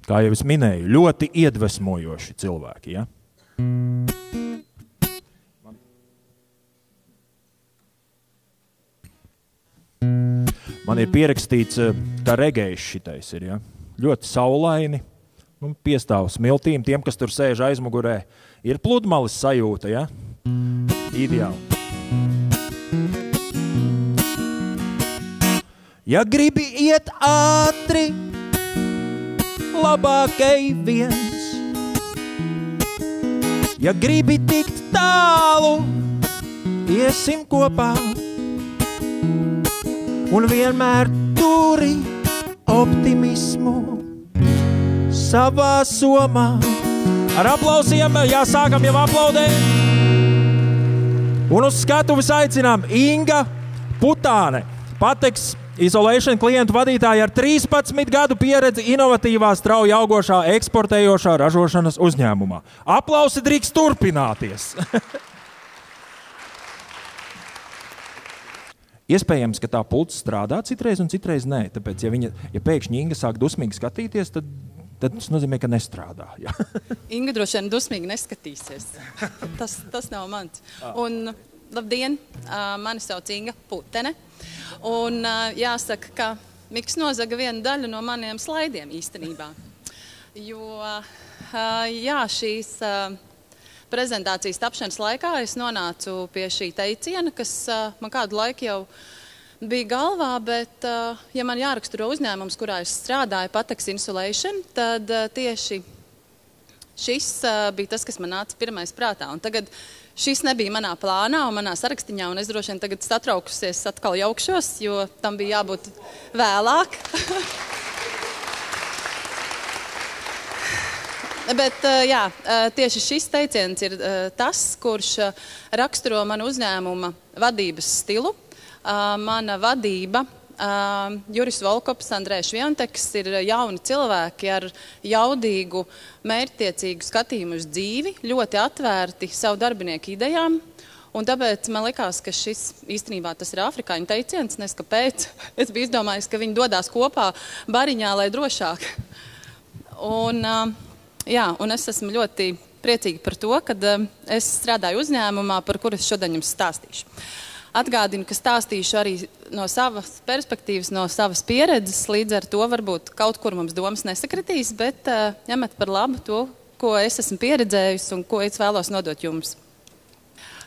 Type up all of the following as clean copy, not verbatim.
Kā jau es minēju, ļoti iedvesmojoši cilvēki, ja? Man ir pierakstīts, kā regējs šitais ir, ja? Ļoti saulaini, piestāv smiltīm, tiem, kas tur sēž aizmugurē, ir pludmalis sajūta, ja? Ideāli. Ja gribi iet ātri, labākai viens. Ja gribi tikt tālu, iesim kopā. Un vienmēr turi optimismu savā somā. Ar aplausiem, jāsākam jau aplaudēt. Un uz skatuves aicinām Inga Putāne, Pateks Isolation klientu vadītāja ar 13 gadu pieredzi inovatīvā, strauji augošā, eksportējošā ražošanas uzņēmumā. Aplausi drīkst turpināties. Iespējams, ka tā pults strādā citreiz un citreiz nē. Tāpēc, ja pēkšņi Inga sāk dusmīgi skatīties, tad tas nozīmē, ka nestrādā. Ja? Inga droši vien dusmīgi neskatīsies. Tas nav mans. Un labdien, mani sauc Inga Putene. Un jāsaka, ka Miks nozaga vienu daļu no maniem slaidiem īstenībā. Jo šīs prezentācijas tapšanas laikā es nonācu pie šī teiciena, kas man kādu laiku jau bija galvā, bet ja man jāraksturo uzņēmums, kurā es strādāju, Pateks Insulation, tad tieši šis bija tas, kas man nāca pirmais prātā. Un tagad šis nebija manā plānā un manā sarakstiņā, un es droši vien tagad satraukusies atkal jaukšos, jo tam bija jābūt vēlāk. Bet tieši šis teiciens ir tas, kurš raksturo manu uzņēmuma vadības stilu. Mana vadība, Juris Volkops, Andrēs Švionteks, ir jauni cilvēki ar jaudīgu, mērķtiecīgu skatījumu uz dzīvi, ļoti atvērti savu darbinieku idejām. Un tāpēc man likās, ka šis īstenībā tas ir afrikāņu teiciens, nes kāpēc. Es biju izdomājis, ka viņi dodās kopā bariņā, lai drošāk. Un es esmu ļoti priecīga par to, ka es strādāju uzņēmumā, par kuru es šodien jums stāstīšu. Atgādinu, ka stāstīšu arī no savas perspektīvas, no savas pieredzes, līdz ar to varbūt kaut kur mums domas nesakritīs, bet ņemat par labu to, ko es esmu pieredzējusi un ko es vēlos nodot jums.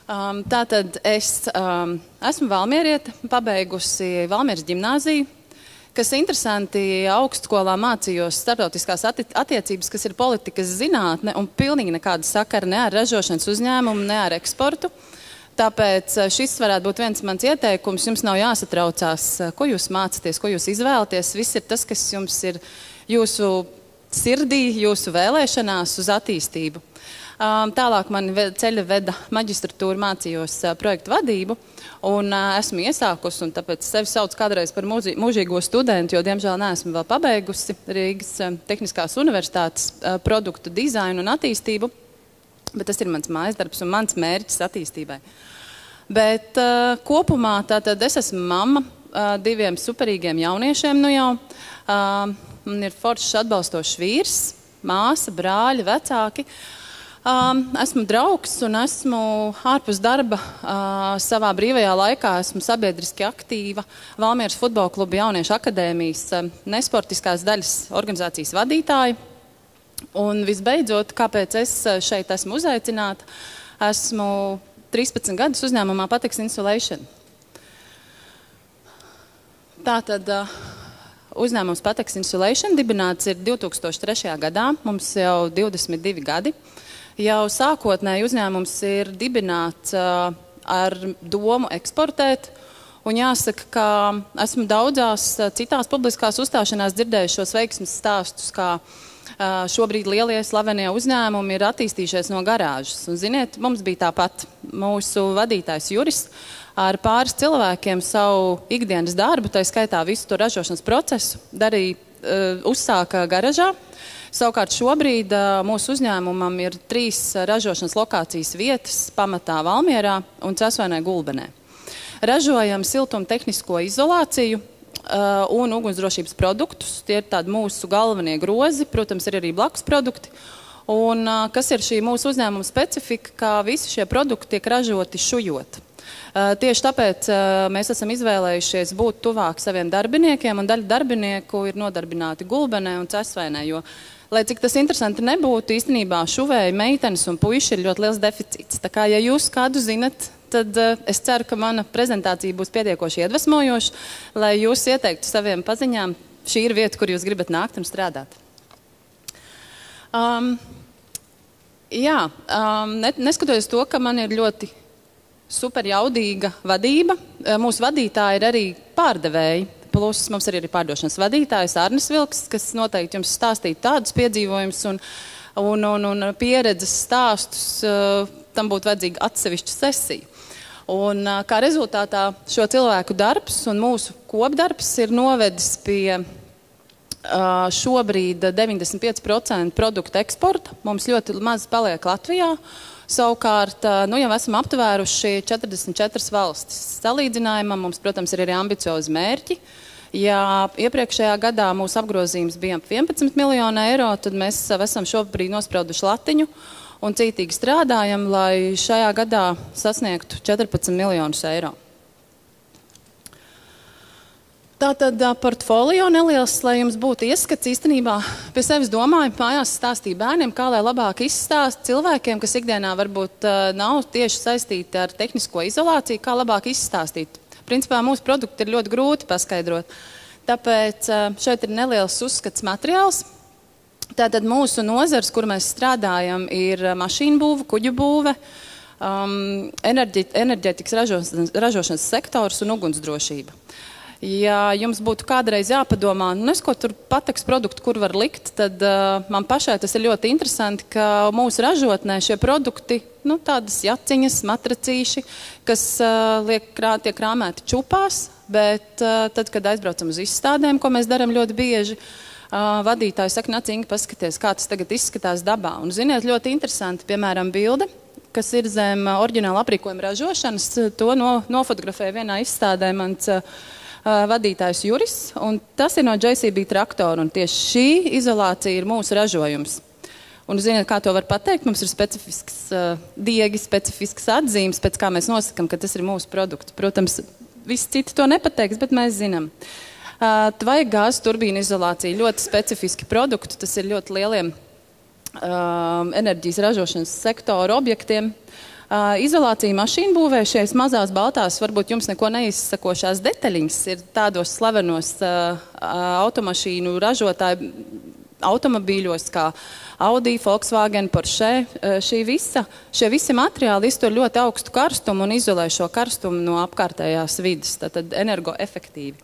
Tātad es esmu valmieriete, pabeigusi Valmieras ģimnāziju, kas interesanti augstskolā mācījos starptautiskās attiecības, kas ir politikas zinātne un pilnīgi nekāda sakara ne ar ražošanas uzņēmumu, ne ar eksportu. Tāpēc šis varētu būt viens mans ieteikums. Jums nav jāsatraucās, ko jūs mācaties, ko jūs izvēlaties. Viss ir tas, kas jums ir jūsu sirdī, jūsu vēlēšanās uz attīstību. Tālāk man ceļa veda maģistratūru, mācījos projektu vadību un esmu iesākusi, un tāpēc sevi sauc kādreiz par mūžīgo studentu, jo diemžēl neesmu vēl pabeigusi Rīgas Tehniskās universitātes produktu dizainu un attīstību. Bet tas ir mans mājasdarbs un mans mērķis attīstībai. Bet kopumā tātad es esmu mamma 2 superīgiem jauniešiem nu jau. Man ir foršs atbalstošs vīrs, māsa, brāļi, vecāki. Esmu draugs un esmu ārpus darba savā brīvajā laikā. Esmu sabiedriski aktīva Valmieras futbola kluba jauniešu akadēmijas nesportiskās daļas organizācijas vadītāja. Un visbeidzot, kāpēc es šeit esmu uzaicināta, esmu 13 gadus uzņēmumā Pateks Insulation. Tātad uzņēmums Pateks Insulation dibināts ir 2003. gadā, mums jau 22 gadi. Jau sākotnēji uzņēmums ir dibināts ar domu eksportēt, un jāsaka, ka esmu daudzās citās publiskās uzstāšanās dzirdējuši šos veiksmes stāstus, kā šobrīd lielie slavenie uzņēmumi ir attīstījušies no garāžas. Un, ziniet, mums bija tāpat mūsu vadītājs Juris ar pāris cilvēkiem savu ikdienas darbu, tā skaitā visu to ražošanas procesu, uzsāka garažā. Savukārt šobrīd mūsu uzņēmumam ir 3 ražošanas lokācijas vietas pamatā Valmierā un Cēsvainē Gulbenē. Ražojam siltuma tehnisko izolāciju, un ugunsdrošības produktus. Tie ir tādi mūsu galvenie grozi, protams, ir arī blakus produkti. Un kas ir šī mūsu uzņēmuma specifika, ka visi šie produkti tiek ražoti šujot. Tieši tāpēc mēs esam izvēlējušies būt tuvāk saviem darbiniekiem, un daļa darbinieku ir nodarbināti Gulbenē un Cesvainē, jo, lai cik tas interesanti nebūtu, īstenībā šuvēji, meitenes un puiši ir ļoti liels deficīts. Tā kā, ja jūs kādu zinat, tad es ceru, ka mana prezentācija būs pietiekoši iedvesmojoša, lai jūs ieteiktu saviem paziņām, šī ir vieta, kur jūs gribat nākt un strādāt. Neskatoties to, ka man ir ļoti super jaudīga vadība, mūsu vadītāji ir arī pārdevēji, plus mums ir arī pārdošanas vadītājs Arnis Vilks, kas noteikti jums stāstītu tādus piedzīvojumus un pieredzes stāstus, tam būtu vajadzīga atsevišķa sesija. Un kā rezultātā šo cilvēku darbs un mūsu kopdarbs ir novedis pie šobrīd 95% produktu eksporta. Mums ļoti maz paliek Latvijā. Savukārt, jau esam aptvēruši 44 valstis. Salīdzinājumam mums, protams, ir arī ambiciozi mērķi. Ja iepriekšējā gadā mūsu apgrozījums bija 11 miljonu eiro, tad mēs esam šobrīd nosprauduši latiņu un cītīgi strādājam, lai šajā gadā sasniegtu 14 miljonus eiro. Tātad portfolio neliels, lai jums būtu ieskats, īstenībā pie sevis domāju, mājās stāstīju bērniem, kā lai labāk izstāst cilvēkiem, kas ikdienā varbūt nav tieši saistīti ar tehnisko izolāciju, kā labāk izstāstīt. Principā mūsu produkti ir ļoti grūti paskaidrot. Tāpēc šeit ir neliels uzskats materiāls. Tātad mūsu nozars, kur mēs strādājam, ir mašīnu būve, kuģu būve, enerģētikas ražošanas sektors un ugunsdrošība. Ja jums būtu kādreiz jāpadomā, ko tur pateiks produktu, kur var likt, tad man pašai tas ir ļoti interesanti, ka mūsu ražotnē šie produkti, tādas jaciņas, matracīši, kas tiek krāmēti čupās, bet tad, kad aizbraucam uz izstādēm, ko mēs darām ļoti bieži, vadītāji saka, Nacinga, paskaties, kā tas tagad izskatās dabā. Un ziniet, ļoti interesanti, piemēram, bilde, kas ir zem oriģināla aprīkojuma ražošanas, to nofotografēja vienā izstādē mans vadītājs Juris, un tas ir no JCB traktora, un tieši šī izolācija ir mūsu ražojums. Un ziniet, kā to var pateikt? Mums ir specifisks diegi, specifisks atzīmes, pēc kā mēs nosakam, ka tas ir mūsu produkts. Protams, visi citi to nepateiks, bet mēs zinām. Tvaika gāzes turbīna izolācija, ļoti specifiski produkti, tas ir ļoti lieliem enerģijas ražošanas sektoru objektiem. Izolācija mašīnu būvē, šīs mazās baltās, varbūt jums neko neizsakošās detaļiņas, ir tādos slavenos automašīnu ražotāju automobīļos kā Audi, Volkswagen, Porsche. Šie visi materiāli iztur ļoti augstu karstumu un izolē šo karstumu no apkārtējās vides, tātad energoefektīvi.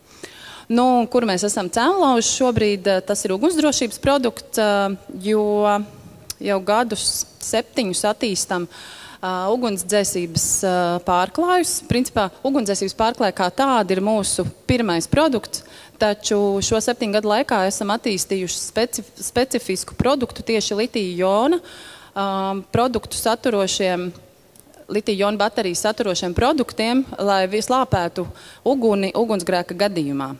Kur mēs esam cēlonlauži šobrīd, tas ir ugunsdrošības produkts, jo jau gadus 7 attīstam ugunsdzēsības pārklājus. Principā ugunsdzēsības pārklāja kā tāda ir mūsu pirmais produkts, taču šo 7 gadu laikā esam attīstījuši specifisku produktu tieši litija-jona produktu saturošiem, litija-jona bateriju saturošiem produktiem, lai slāpētu uguni ugunsgrēka gadījumā.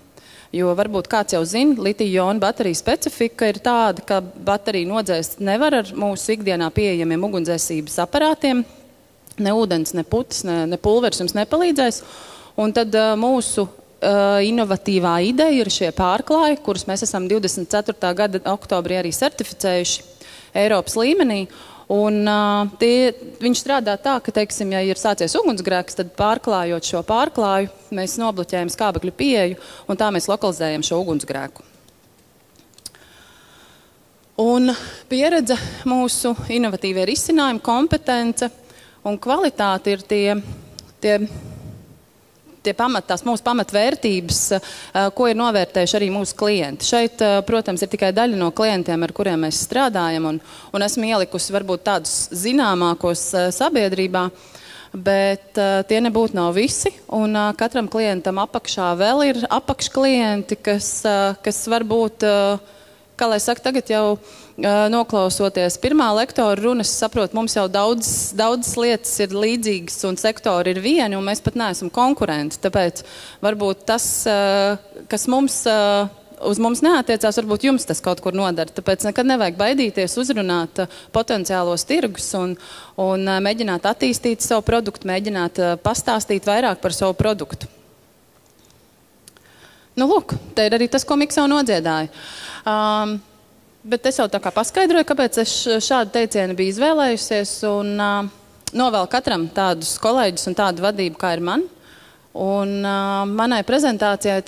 Jo varbūt kāds jau zina, litija-jona baterija specifika ir tāda, ka bateriju nodzēst nevar ar mūsu ikdienā pieejamiem ugunsdzēsības aparātiem. Ne ūdens, ne putas, ne pulveris jums nepalīdzēs. Un tad mūsu inovatīvā ideja ir šie pārklāji, kurus mēs esam 24. gada oktobrī arī certificējuši Eiropas līmenī. Un viņš strādā tā, ka, teiksim, ja ir sācies ugunsgrēks, tad pārklājot šo pārklāju, mēs nobloķējam skābekļu pieeju, un tā mēs lokalizējam šo ugunsgrēku. Un pieredze, mūsu inovatīvie risinājumi, kompetence un kvalitāte ir tās mūsu pamatvērtības, ko ir novērtējuši arī mūsu klienti. Šeit, protams, ir tikai daļa no klientiem, ar kuriem mēs strādājam, un esmu ielikusi varbūt tādus zināmākos sabiedrībā, bet tie nebūtu nav visi, un katram klientam apakšā vēl ir apakšklienti, kas varbūt kā lai saka, tagad jau noklausoties pirmā lektora runas, saprotu, mums jau daudzas lietas ir līdzīgas un sektori ir vieni, un mēs pat neesam konkurenti. Tāpēc varbūt tas, kas uz mums neatiecās, varbūt jums tas kaut kur nodara. Tāpēc nekad nevajag baidīties uzrunāt potenciālos tirgus un mēģināt attīstīt savu produktu, mēģināt pastāstīt vairāk par savu produktu. Nu, lūk, te ir arī tas, ko Mikls jau nodziedāja. Bet es jau tā kā paskaidroju, kāpēc es šādu teicienu biju izvēlējusies un novēlu katram tādus kolēģus un tādu vadību, kā ir man. Un manai prezentācijai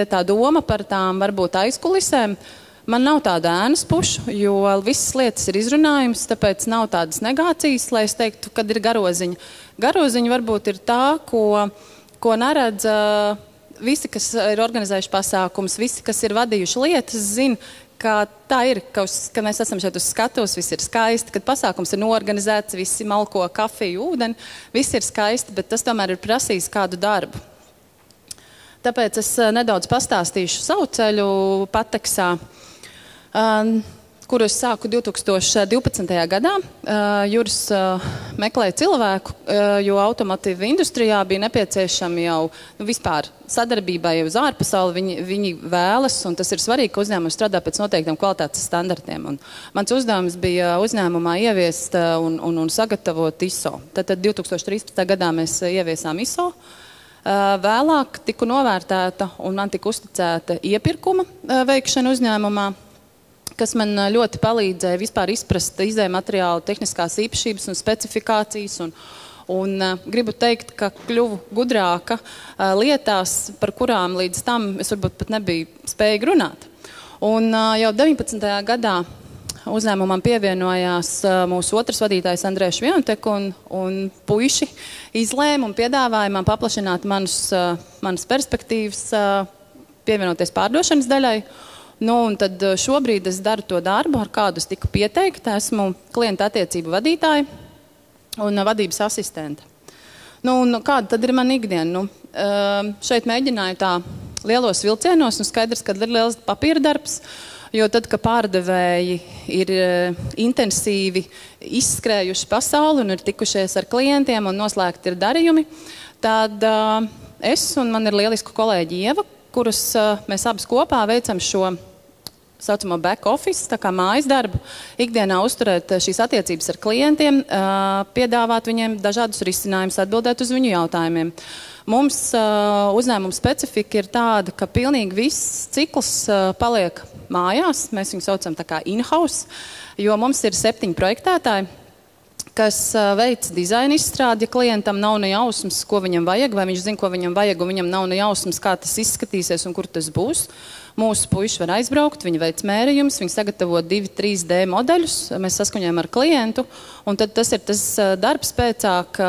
tā doma par tām varbūt aizkulisēm, man nav tāda ēnas pušu, jo visas lietas ir izrunājums, tāpēc nav tādas negācijas, lai es teiktu, kad ir garoziņa. Garoziņa varbūt ir tā, ko neredz visi, kas ir organizējuši pasākums, visi, kas ir vadījuši lietas, zina, ka tā ir, ka mēs esam šeit uz skatuves, viss ir skaisti, kad pasākums ir noorganizēts, visi malko kafiju, ūdeni, viss ir skaisti, bet tas tomēr ir prasījis kādu darbu. Tāpēc es nedaudz pastāstīšu savu ceļu Pateksā, kuru es sāku 2012. gadā. Juris meklēja cilvēku, jo automotīva industrijā bija nepieciešami jau vispār sadarbībai uz ārpasauli. Viņi vēlas, un tas ir svarīgi, ka uzņēmums strādā pēc noteiktiem kvalitātes standartiem. Un mans uzdevums bija uzņēmumā ieviest un sagatavot ISO. Tad 2013. gadā mēs ieviesām ISO. Vēlāk tiku novērtēta un man tika uzticēta iepirkuma veikšana uzņēmumā, kas man ļoti palīdzēja vispār izprast izējmateriālu tehniskās īpašības un specifikācijas. Un gribu teikt, ka kļuvu gudrāka lietās, par kurām līdz tam es varbūt pat nebiju spējīga runāt. Un jau 19. gadā uzņēmumam pievienojās mūsu otrs vadītājs Andrēs Šviontek un puiši izlēma un piedāvāja man paplašināt manas perspektīvas, pievienoties pārdošanas daļai. Nu, un tad šobrīd es daru to darbu, ar kādu es tiku pieteikta. Esmu klienta attiecību vadītāja un vadības asistente. Nu, un kāda tad ir mana ikdiena? Nu, šeit mēģināju tā lielos vilcienos, un skaidrs, ka ir liels papīra darbs, jo tad, kad pārdevēji ir intensīvi izskrējuši pasauli un ir tikušies ar klientiem un noslēgti ir darījumi, tad es un man ir lieliska kolēģi Ieva, kurus mēs abas kopā veicam šo saucamo back office, tā kā mājas darbu, ikdienā uzturēt šīs attiecības ar klientiem, piedāvāt viņiem dažādus risinājumus, atbildēt uz viņu jautājumiem. Mums uzņēmuma specifika ir tāda, ka pilnīgi viss cikls paliek mājās, mēs viņu saucam tā kā in-house, jo mums ir 7 projektētāji, kas veic dizaina izstrādi, ja klientam nav ne jausmas, ko viņam vajag, vai viņš zina, ko viņam vajag, un viņam nav ne jausmas, kā tas izskatīsies un kur tas būs. Mūsu puiši var aizbraukt, viņi veic mērījumus, viņi sagatavo 2-3D modeļus, mēs saskaņojam ar klientu, un tad tas ir tas darbs pēcāk,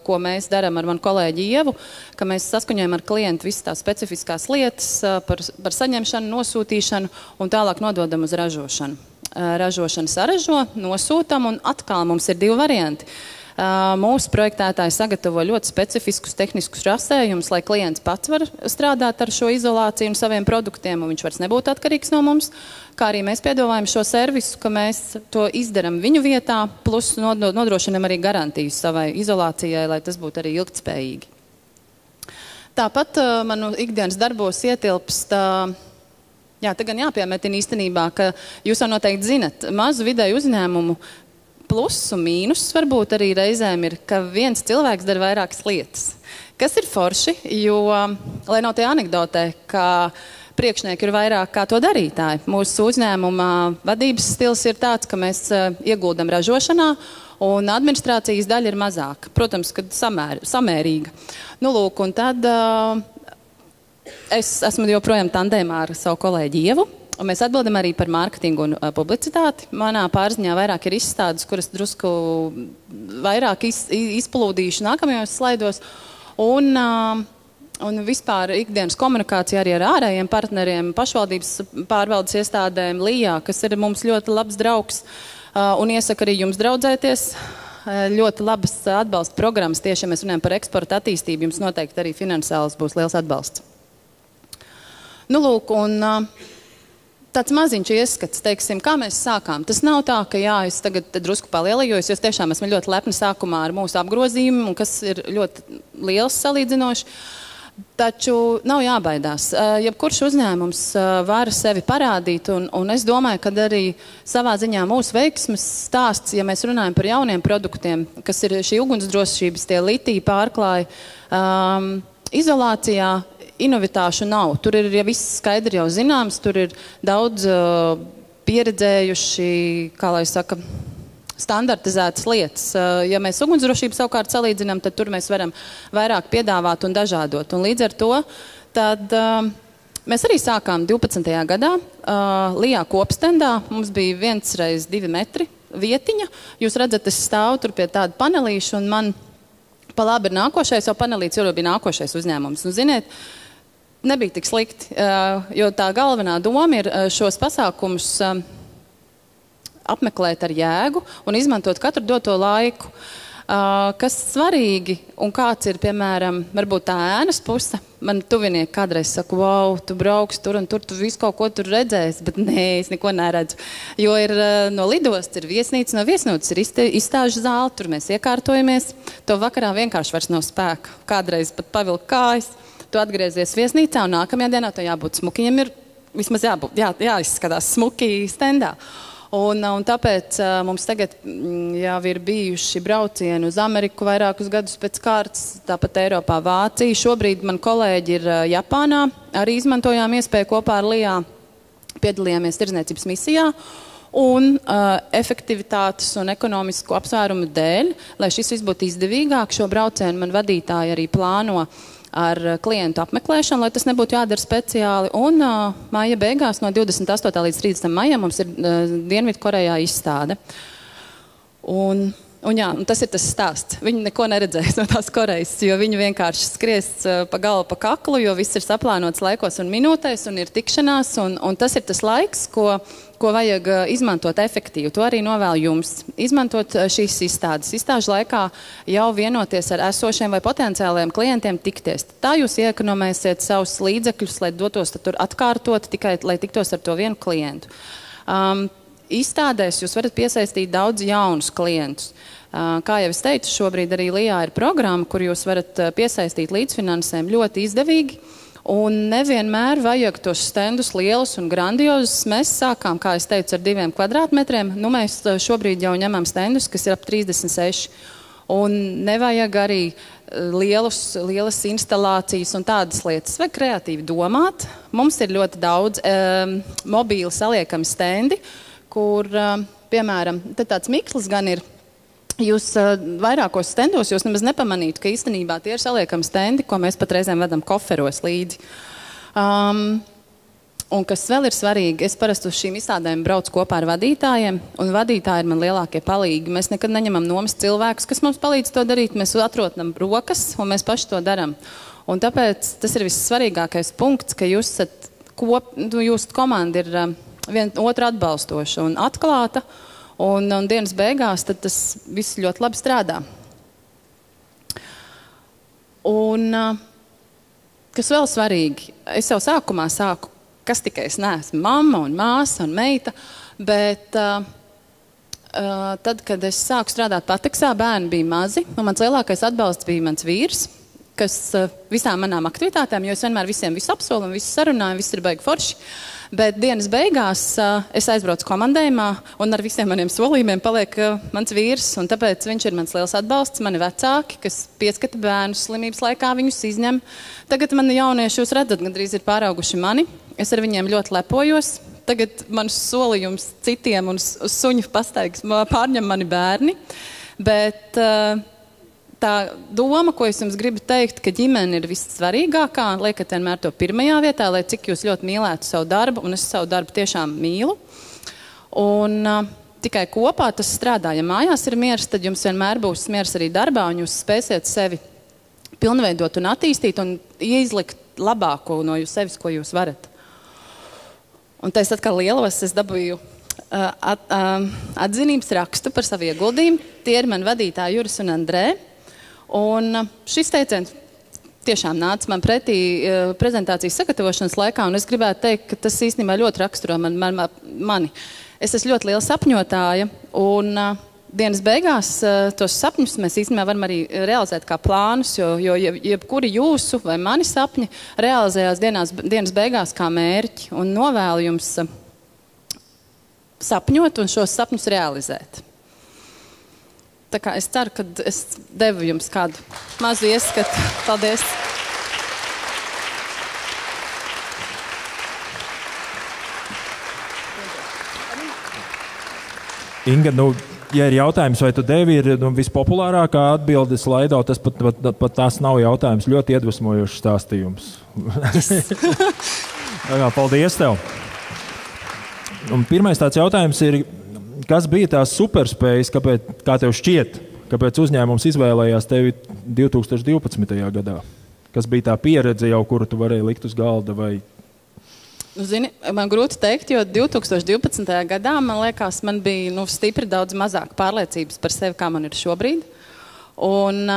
ko mēs darām ar manu kolēģi Ievu, ka mēs saskaņojam ar klientu visas tās specifiskās lietas par saņemšanu, nosūtīšanu un tālāk nododam uz ražošanu. Ražošana saražo, nosūtam, un atkal mums ir 2 varianti. Mūsu projektētāji sagatavo ļoti specifiskus tehniskus rasējumus, lai klients pats var strādāt ar šo izolāciju un saviem produktiem, un viņš vairs nebūtu atkarīgs no mums, kā arī mēs piedāvājam šo servisu, ka mēs to izdaram viņu vietā, plus nodrošinam arī garantiju savai izolācijai, lai tas būtu arī ilgtspējīgi. Tāpat manu ikdienas darbos ietilpst jā, te gan jāpiemetina īstenībā, ka jūs jau noteikti zinat, mazu vidēju uzņēmumu plus un mīnus varbūt arī reizēm ir, ka viens cilvēks dara vairākas lietas. Kas ir forši, jo, lai nav tie anekdotē, ka priekšnieki ir vairāk kā to darītāji. Mūsu uzņēmuma vadības stils ir tāds, ka mēs ieguldam ražošanā, un administrācijas daļa ir mazāka. Protams, kad samērīga. Nu, lūk, un tad es esmu joprojām tandēmā ar savu kolēģi Ievu. Un mēs atbildam arī par mārketingu un publicitāti. Manā pārziņā vairāk ir izstādes, kuras drusku vairāk izplūdīšu nākamajos slaidos. Un vispār ikdienas komunikācija arī ar ārējiem partneriem, pašvaldības pārvaldes iestādēm, LIJā, kas ir mums ļoti labs draugs. Un iesaka arī jums draudzēties. Ļoti labas atbalsta programmas, tieši, ja mēs runājam par eksporta attīstību, jums noteikti arī finansiāls būs liels atbalsts. Nu, lūk, un tāds maziņš ieskats, teiksim, kā mēs sākām. Tas nav tā, ka jā, es tagad drusku palielējos, jo es tiešām esmu ļoti lepna sākumā ar mūsu apgrozījumu, kas ir ļoti liels salīdzinoši. Taču nav jābaidās. Jebkurš uzņēmums var sevi parādīt, un es domāju, ka arī savā ziņā mūsu veiksmes stāsts, ja mēs runājam par jauniem produktiem, kas ir šī ugunsdrošības, tie litiji pārklāji, izolācijā inovitāšu nav. Tur ir ja viss skaidri jau zināms, tur ir daudz pieredzējuši, kā lai saka, standartizētas lietas. Ja mēs ugunsdrošību savukārt salīdzinām, tad tur mēs varam vairāk piedāvāt un dažādot. Un līdz ar to tad, mēs arī sākām 12. gadā Lijā kopstendā. Mums bija 1x2 metri vietiņa. Jūs redzat, es stāvu tur pie tāda panelīša, un man pa labi ir nākošais, jo panelīts jau bija nākošais uzņēmums. Un, ziniet, nebija tik slikti, jo tā galvenā doma ir šos pasākumus apmeklēt ar jēgu un izmantot katru doto laiku. Kas svarīgi un kāds ir, piemēram, varbūt tā ēnas puse. Man tuvinieki kādreiz saka, wow, tu brauks tur un tur, tu visu kaut ko tur redzēsi, bet nē, es neko neredzu. Jo ir no lidosts ir viesnīca, no viesnīcas ir izstāžu zāle, tur mēs iekārtojamies. To vakarā vienkārši vairs nav spēka. Kādreiz pat pavilk kājas, tu atgriezies viesnīcā un nākamajā dienā to jābūt smukiem, ir vismaz jāizskatās smuki stendā. Un tāpēc mums tagad jau ir bijuši braucieni uz Ameriku vairākus gadus pēc kārtas, tāpat Eiropā, Vācija. Šobrīd man kolēģi ir Japānā, arī izmantojām iespēju kopā ar Lijā, piedalījāmies tirdzniecības misijā. Un efektivitātes un ekonomisku apsvērumu dēļ, lai šis viss būtu izdevīgāk, šo braucienu man vadītāji arī plāno ar klientu apmeklēšanu, lai tas nebūtu jādara speciāli. Un maija beigās no 28. līdz 30. maijam mums ir Dienvidkorejā izstāde. Un tas ir tas stāsts. Viņi neko neredzēs no tās Korejas, jo viņi vienkārši skries pa galvu, pa kaklu, jo viss ir saplānots laikos un minūtēs, un ir tikšanās, un tas ir tas laiks, ko vajag izmantot efektīvi. To arī novēlu jums. Izmantot šīs izstādes. Izstāžu laikā jau vienoties ar esošiem vai potenciāliem klientiem tikties. Tā jūs iekonomēsiet savus līdzekļus, lai dotos tur atkārtot, tikai lai tiktos ar to vienu klientu. Izstādēs jūs varat piesaistīt daudz jaunus klientus. Kā jau es teicu, šobrīd arī Lijā ir programma, kur jūs varat piesaistīt līdzfinansēm ļoti izdevīgi. Un nevienmēr vajag tos stendus lielus un grandiozus. Mēs sākām, kā es teicu, ar 2 kvadrātmetriem. Mēs šobrīd jau ņemam stendus, kas ir ap 36. Un nevajag arī lielas instalācijas un tādas lietas. Vai kreatīvi domāt. Mums ir ļoti daudz mobīli saliekami stendi, kur, piemēram, tāds mikls gan ir. Jūs vairākos stendos jūs nemaz nepamanītu, ka īstenībā tie ir saliekami stendi, ko mēs pat reizēm vedam koferos līdzi. Un kas vēl ir svarīgi, es parasti uz šīm izstādēm braucu kopā ar vadītājiem, un vadītāji ir man lielākie palīgi. Mēs nekad neņemam nomas cilvēkus, kas mums palīdz to darīt. Mēs atrodam rokas, un mēs paši to daram. Un tāpēc tas ir vissvarīgākais punkts, ka jūsu komanda ir viena otru atbalstoša un atklāta. Un dienas beigās tad tas viss ļoti labi strādā. Un kas vēl svarīgi, es jau sākumā sāku, kas tikai es neesmu mamma un māsa un meita, bet tad, kad es sāku strādāt Pateksā, bērni bija mazi, un mans lielākais atbalsts bija mans vīrs, kas visām manām aktivitātēm, jo es vienmēr visiem visu apsolu un visu sarunāju, viss ir baigi forši. Bet dienas beigās es aizbraucu komandējumā, un ar visiem maniem solījumiem paliek mans vīrs, un tāpēc viņš ir mans liels atbalsts, mani vecāki, kas pieskata bērnus slimības laikā, viņus izņem. Tagad mani jaunieši, jūs redzat, gandrīz ir pārauguši mani, es ar viņiem ļoti lepojos. Tagad manus solījumus citiem un uz suņu pastaigas pārņem mani bērni, bet tā doma, ko es jums gribu teikt, ka ģimene ir vissvarīgākā, liekat vienmēr to pirmajā vietā, lai cik jūs ļoti mīlētu savu darbu, un es savu darbu tiešām mīlu. Un tikai kopā tas strādā. Ja mājās ir miers, tad jums vienmēr būs miers arī darbā, un jūs spēsiet sevi pilnveidot un attīstīt un izlikt labāko no sevis, ko jūs varat. Un tā es atkal lielos, es dabūju atzinības rakstu par savu ieguldījumu. Tie ir mani vadītāji Juris un Andrē. Un šis teiciens tiešām nāca man pretī prezentācijas sagatavošanas laikā, un es gribētu teikt, ka tas īstenībā ļoti raksturo mani. Es esmu ļoti liela sapņotāja, un dienas beigās tos sapņus mēs īstenībā varam arī realizēt kā plānus, jo jebkuri jūsu vai mani sapņi realizējās dienas beigās kā mērķi, un novēlu jums sapņot un šos sapņus realizēt. Tā kā es ceru, ka es devu jums kādu mazu ieskatu. Paldies! Inga, ja ir jautājums, vai tu devi, ir vispopulārākā atbilde slaidā, tas pat tās nav jautājums. Ļoti iedvesmojošs stāstījums. Paldies tev! Un pirmais tāds jautājums ir, kas bija tās superspējas, kā tev šķiet, kāpēc uzņēmums izvēlējās tevi 2012. gadā? Kas bija tā pieredze jau, kuru tu varēji likt uz galda? Vai... Zini, man grūti teikt, jo 2012. gadā, man liekas, man bija stipri daudz mazāk pārliecības par sevi, kā man ir šobrīd. Un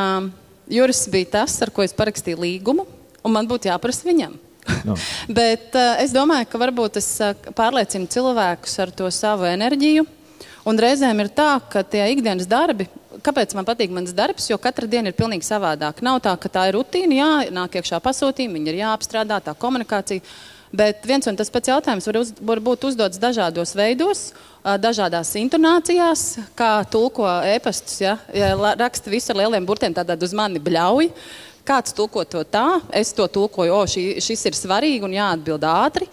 Juris bija tas, ar ko es parakstīju līgumu, un man būtu jāprasa viņam. No. Bet es domāju, ka varbūt es pārliecinu cilvēkus ar to savu enerģiju. Un reizēm ir tā, ka tie ikdienas darbi, kāpēc man patīk mans darbs, jo katra diena ir pilnīgi savādāk. Nav tā, ka tā ir rutīna, jā, nāk iekšā pasūtījumi, viņi ir jāapstrādā, tā komunikācija. Bet viens un tas pats jautājums var būt uzdots dažādos veidos, dažādās intonācijās, kā tulko ēpastus, ja raksta visu ar lieliem burtiem, tātad uz mani bļauj. Kāds tulko to tā, es to tulkoju, šis ir svarīgi un jāatbild ātri.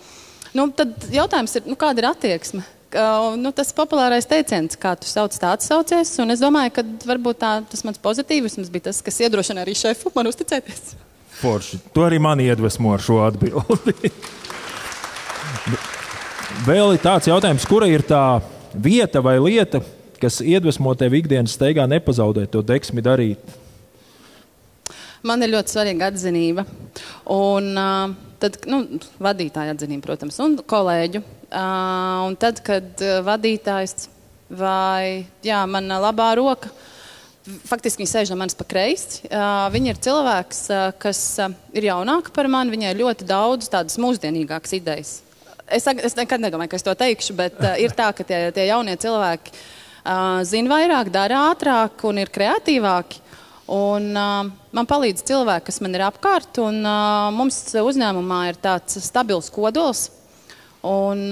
Tad jautājums ir, kāda ir attieksme? Tas populārais teiciens, kā tu sauc, tā atsaucies, un es domāju, ka varbūt tas mans pozitīvisms bija tas, kas iedrošina arī šefu man uzticēties. Forši. Tu arī mani iedvesmo ar šo atbildi. Vēl ir tāds jautājums, kura ir tā vieta vai lieta, kas iedvesmo tevi ikdienas steigā nepazaudēt to deksmi darīt? Man ir ļoti svarīga atzinība, un tad, vadītāja atzinība, protams, un kolēģu. Un tad, kad vadītājs vai, mana labā roka, faktiski viņi sēž no manis pa kreisi, viņi ir cilvēks, kas ir jaunāka par mani, viņai ir ļoti daudz tādas mūsdienīgākas idejas. Es nekad nedomāju, ka es to teikšu, bet ir tā, ka tie jaunie cilvēki zina vairāk, dara ātrāk un ir kreatīvāki. Un man palīdz cilvēki, kas man ir apkārt, un mums uzņēmumā ir tāds stabils kodols un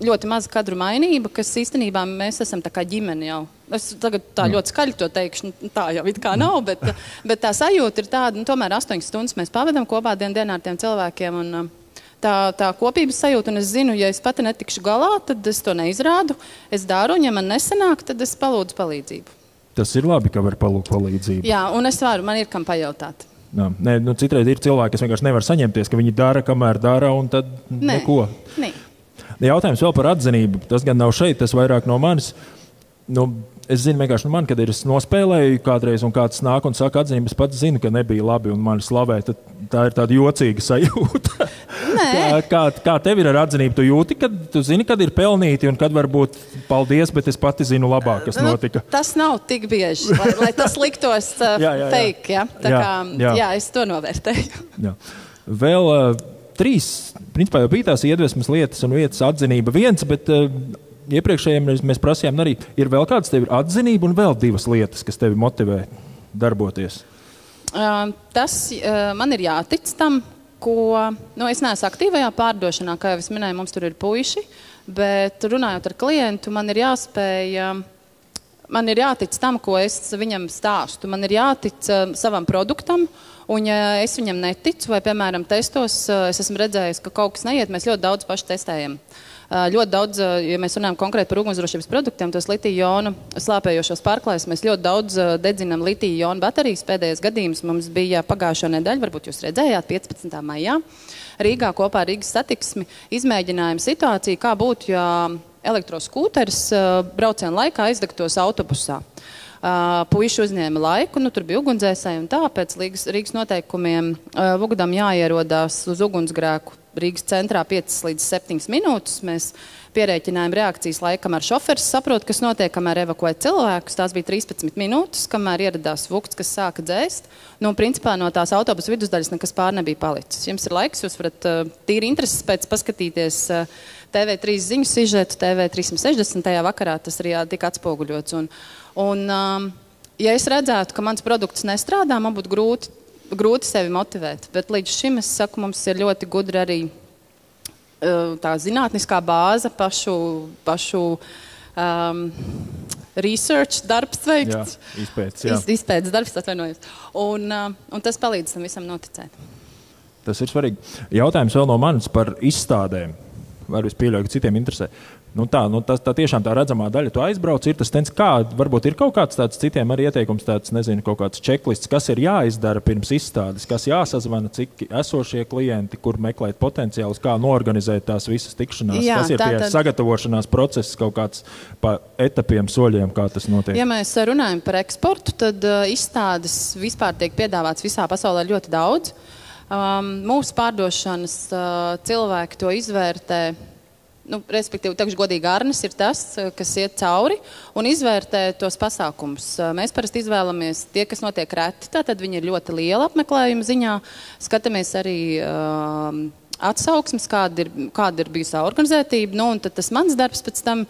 ļoti maza kadru mainība, kas īstenībā mēs esam tā kā ģimene jau. Es tagad tā ļoti skaļi to teikšu, tā jau it kā nav, bet tā sajūta ir tāda, tomēr 8 stundas mēs pavadam kopā dienā ar tiem cilvēkiem, un tā kopības sajūta, un es zinu, ja es pati netikšu galā, tad es to neizrādu, es daru, un ja man nesanāk, tad es palūdzu palīdzību. Tas ir labi, ka var palūgt palīdzību. Jā, un es varu, man ir kam pajautāt. Nē, citreiz ir cilvēki, kas vienkārši nevar saņemties, ka viņi dara, kamēr dara, un tad neko. Nē. Jautājums vēl par atzinību. Tas gan nav šeit, tas vairāk no manis. Es zinu vienkārši man, kad es nospēlēju kādreiz, un kāds nāk un saka atzinību, es pats zinu, ka nebija labi, un mani slavē, tad tā ir tāda jocīga sajūta. Kā tev ir ar atzinību? Tu jūti, kad tu zini, kad ir pelnīti, un kad varbūt paldies, bet es pati zinu labāk, kas notika. Tas nav tik bieži, lai tas liktos fake, ja? Jā, es to novērtēju. Jā. Vēl 3, principā jau bija tās iedvesmas lietas un vietas atzinība 1, bet iepriekšējiem mēs prasījām arī, ir vēl kāds tev ir atzinība un vēl 2 lietas, kas tevi motivē darboties? Tas man ir jātic tam, ko, es neesmu aktīvajā pārdošanā, kā jau es minēju, mums tur ir puiši, bet runājot ar klientu, man ir jātic tam, ko es viņam stāstu. Man ir jātic savam produktam, un ja es viņam neticu, vai, piemēram, testos, es esmu redzējis, ka kaut kas neiet, mēs ļoti daudz paši testējam. Ļoti daudz, ja mēs runājam konkrēti par ugunsdrošības produktiem, tos litiju-jonu slāpējošos pārklājus, mēs ļoti daudz dedzinam litiju-jonu baterijas. Pēdējais gadījums mums bija pagājušo nedēļu, varbūt jūs redzējāt, 15. maijā. Rīgā kopā ar Rīgas satiksmi izmēģinājām situāciju, kā būtu, ja elektroskūteris brauciena laikā aizdegtos autobusā. Puiši uzņēma laiku, tur bija ugunsdzēsēji un tā, pēc Rīgas noteikumiem Vugudam jāierodās uz ugunsgrēku Rīgas centrā 5 līdz 7 minūtes. Mēs pierēķinājām reakcijas laiku, kamēr šoferis saprot, kas notiek, kamēr evakuē cilvēkus. Tās bija 13 minūtes, kamēr ieradās vukts, kas sāka dzēst. Nu, principā no tās autobusa vidusdaļas nekas pār nebija palicis. Jums ir laiks, jūs varat tīri intereses pēc paskatīties TV3 ziņu sižetu, TV 360. vakarā tas arī tika atspoguļots. Ja es redzētu, ka mans produkts nestrādā, man būtu grūti sevi motivēt. Bet līdz šim, es saku, mums ir ļoti gudri arī tā zinātniskā bāze, pašu research darbs veikts. Izpētes darbs, atvainojos. Un tas palīdz tam visam noticēt. Tas ir svarīgi. Jautājums vēl no manis par izstādēm. Var es pieļauju, ka citiem interesē. Tā tiešām tā redzamā daļa, tu aizbrauc, ir tas tens, varbūt ir kaut kāds tāds citiem arī ieteikums, tāds, nezinu, kaut kāds čeklists, kas ir jāizdara pirms izstādes, kas jāsazvana, cik esošie klienti, kur meklēt potenciālus, kā noorganizēt tās visas tikšanās, kas ir pie sagatavošanās process, kaut kāds pa etapiem, soļiem, kā tas notiek. Ja mēs runājam par eksportu, tad izstādes vispār tiek piedāvāts visā pasaulē ļoti daudz. Mūsu pārdošanas cilvēki to izvērtē. Respektīvi, tagad godīgi Arnis ir tas, kas iet cauri un izvērtē tos pasākumus. Mēs parasti izvēlamies tie, kas notiek reti, tātad viņi ir ļoti liela apmeklējuma ziņā. Skatāmies arī atsauksmes, kāda ir bijusi organizētība, un tad tas mans darbs pēc tam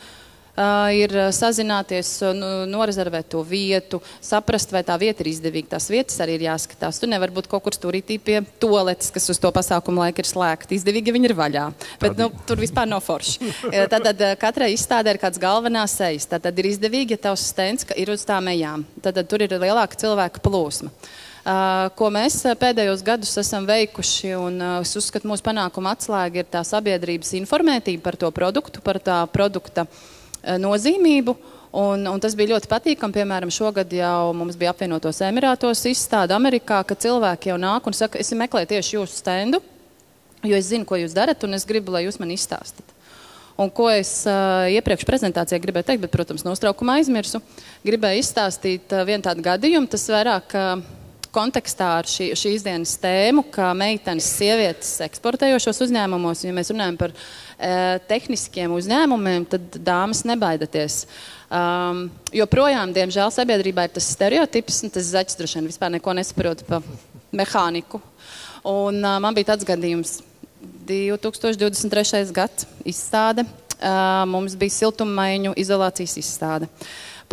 ir sazināties, norezervēt to vietu, saprast, vai tā vieta ir izdevīga. Tās vietas arī ir jāskatās. Tu nevar būt kaut kur stūrītī pie toaletes, kas uz to pasākumu laiku ir slēgta. Izdevīgi, ja viņi ir vaļā. Bet tur vispār nav forši. Tātad katrai izstādē ir kāds galvenās sejas. Tātad ir izdevīgi, ja tavs stends ir uz tām ejām. Tātad tur ir lielāka cilvēka plūsma. Ko mēs pēdējos gadus esam veikuši, un es uzskatu, mūsu panākuma atslēga ir tā sabiedrības informētība par to produktu, par tā produkta nozīmību, un tas bija ļoti patīkami. Piemēram, šogad jau mums bija apvienotos Emirātos izstāde Amerikā, ka cilvēki jau nāk un saka, es meklēju tieši jūsu stendu, jo es zinu, ko jūs darat, un es gribu, lai jūs man izstāstat. Un ko es iepriekš prezentācijā gribēju teikt, bet, protams, nostraukumā aizmirsu, gribēju izstāstīt vienu tādu gadījumu, tas vairāk kontekstā ar šīs dienas tēmu, ka meitenes sievietes eksportējošos uzņēmumos, ja mēs runājam par tehniskiem uzņēmumiem, tad dāmas nebaidaties. Joprojām, diemžēl, sabiedrībā ir tas stereotips, un tas zaķis droši vien vispār neko nesaprot pa mehāniku. Un man bija tāds gadījums 2023. gads izstāde. Mums bija siltummaiņu izolācijas izstāde.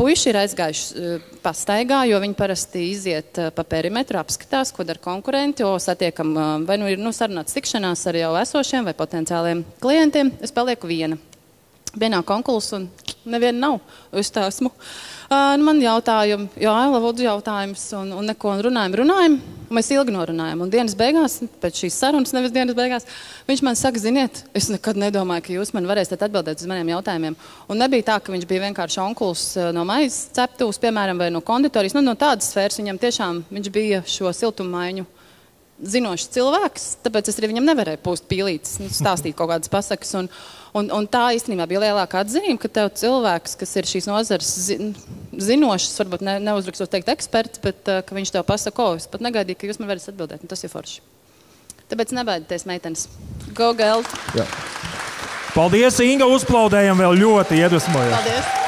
Puiši ir aizgājuši pastaigā, jo viņi parasti iziet pa perimetru, apskatās, ko dara konkurenti, o satiekam, vai nu ir sarunāts tikšanās ar jau esošiem vai potenciāliem klientiem. Es palieku viena. Vienā konkurss un neviena nav. Es tā esmu. Man jautājumi, lūdzu jautājums, un neko runājam. Un mēs ilgi norunājam. Un dienas beigās, pēc šīs sarunas, nevis dienas beigās, viņš man saka, ziniet, es nekad nedomāju, ka jūs man varēsiet atbildēt uz maniem jautājumiem. Un nebija tā, ka viņš bija vienkārši onkuls no maizes ceptuvs, piemēram, vai no konditorijas. No tādas sfēras viņam tiešām viņš bija šo siltummaiņu zinošs cilvēks, tāpēc es arī viņam nevarēju pūst pīlītes, stāstīt kaut kādas pasakas. Un tā īstenībā bija lielākā atzīme, ka tev cilvēks, kas ir šīs nozares zinošs, varbūt neuzrakstot teikt eksperts, bet ka viņš tev pasaka, es pat negaidīju, ka jūs man varēsiet atbildēt, un tas ir forši. Tāpēc nebaidieties, meitenes. Go Geld! Jā. Paldies, Inga, uzplaudējam vēl ļoti iedvesmojot. Paldies!